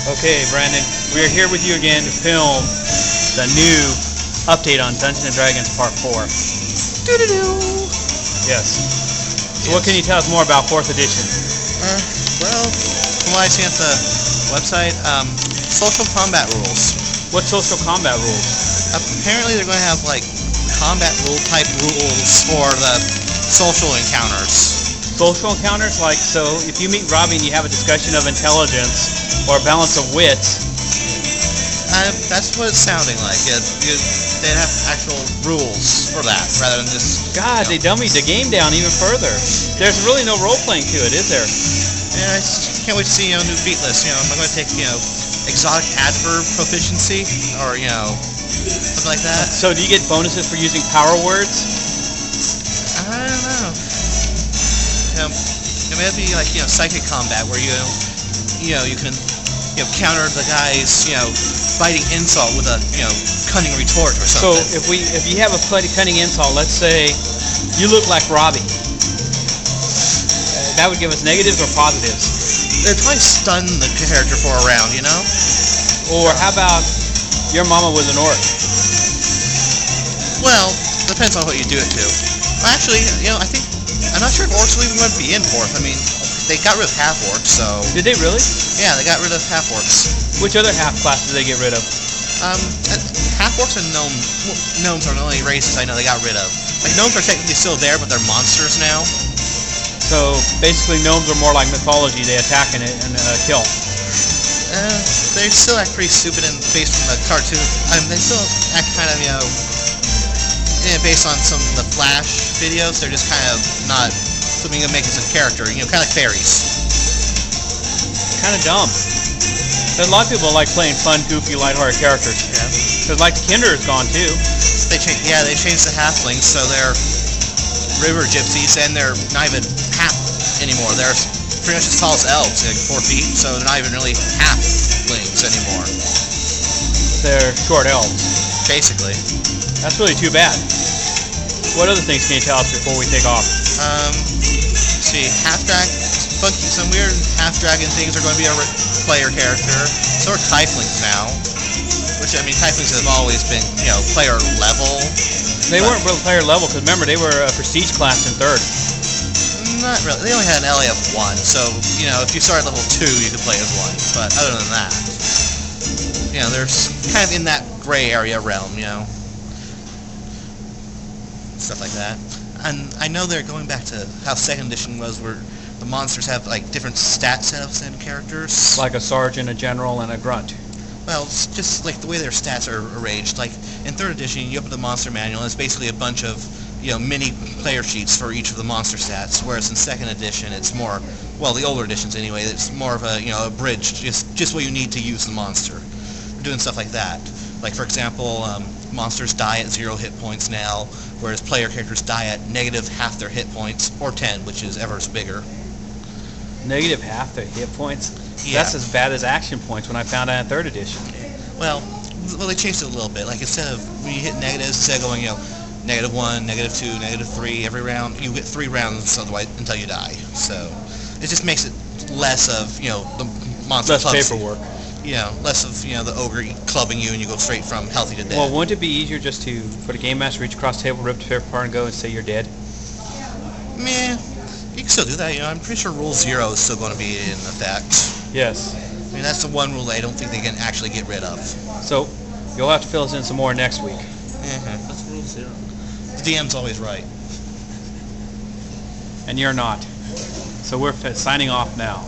Okay, Brandon, we are here with you again to film the new update on Dungeons & Dragons Part 4. Doo-doo-doo. Yes. So what can you tell us more about 4th edition? Well, from what I see at the website, social combat rules. What social combat rules? Apparently they're going to have, like, combat rule type rules for the social encounters. Social encounters? Like, so if you meet Robbie and you have a discussion of intelligence or a balance of wit. That's what it's sounding like. They'd have actual rules for that, rather than just... God, they dummied the game down even further. There's really no role-playing to it, is there? Yeah, I just can't wait to see, new beat list. I'm going to take, exotic adverb proficiency, or, something like that. So do you get bonuses for using power words? I don't know. It may be like, psychic combat, where you can, counter the guy's, biting insult with a, cunning retort or something. So if you have a cunning insult, let's say you look like Robbie, that would give us negatives or positives? They'd probably stun the character for a round, Or how about your mama was an orc? Well, depends on what you do it to. Well, actually, I'm not sure if orcs will even want to be in 4th. I mean, they got rid of half-orcs, so... Did they really? Yeah, they got rid of half-orcs. Which other half-classes did they get rid of? Half-orcs and gnomes are the only races I know they got rid of. Like, gnomes are technically still there, but they're monsters now. So, basically, gnomes are more like mythology. They attack and kill. They still act pretty stupid and based on the cartoon. They still act kind of, based on some of the Flash videos. They're just kind of not something to make as a character, kind of like fairies. Kind of dumb. There's a lot of people like playing fun, goofy, lighthearted characters. Yeah. Because like the Kinder is gone too. They changed the halflings, so they're river gypsies, and they're not even half anymore. They're pretty much as tall as elves, like 4 feet, so they're not even really halflings anymore. They're short elves. Basically. That's really too bad. What other things can you tell us before we take off? Let's see, some weird half-dragon things are going to be a player character. So are tieflings now. Which, tieflings have always been, player level. They weren't real player level, because remember, they were a prestige class in 3rd. Not really. They only had an LA of 1, so, if you start at level 2, you could play as 1. But other than that, they're kind of in that gray area realm, stuff like that. And I know they're going back to how 2nd edition was, where the monsters have, like, different stat setups and characters. Like a sergeant, a general, and a grunt. Well, it's just like the way their stats are arranged. Like, in 3rd edition, you open the monster manual, and it's basically a bunch of, mini player sheets for each of the monster stats, whereas in 2nd edition, it's more, well, the older editions anyway, it's more of a, abridged, just what you need to use the monster. We're doing stuff like that. Like, for example, monsters die at 0 hit points now, whereas player characters die at negative half their hit points, or 10, which is ever bigger. Negative half their hit points? Yeah. That's as bad as action points when I found out in 3rd edition. Well, they changed it a little bit. Like, instead of, when you hit negatives, instead of going, negative 1, negative 2, negative 3 every round, you get 3 rounds otherwise until you die. So, it just makes it less of, the monster less clubs. paperwork. Less of, the ogre clubbing you and you go straight from healthy to dead. Well, wouldn't it be easier just for the game master to reach across the table, rip the paper apart, and go and say you're dead? Meh. You can still do that, I'm pretty sure Rule 0 is still going to be in effect. Yes. That's the one rule I don't think they can actually get rid of. So, you'll have to fill us in some more next week. That's Rule 0. The DM's always right. And you're not. So we're signing off now.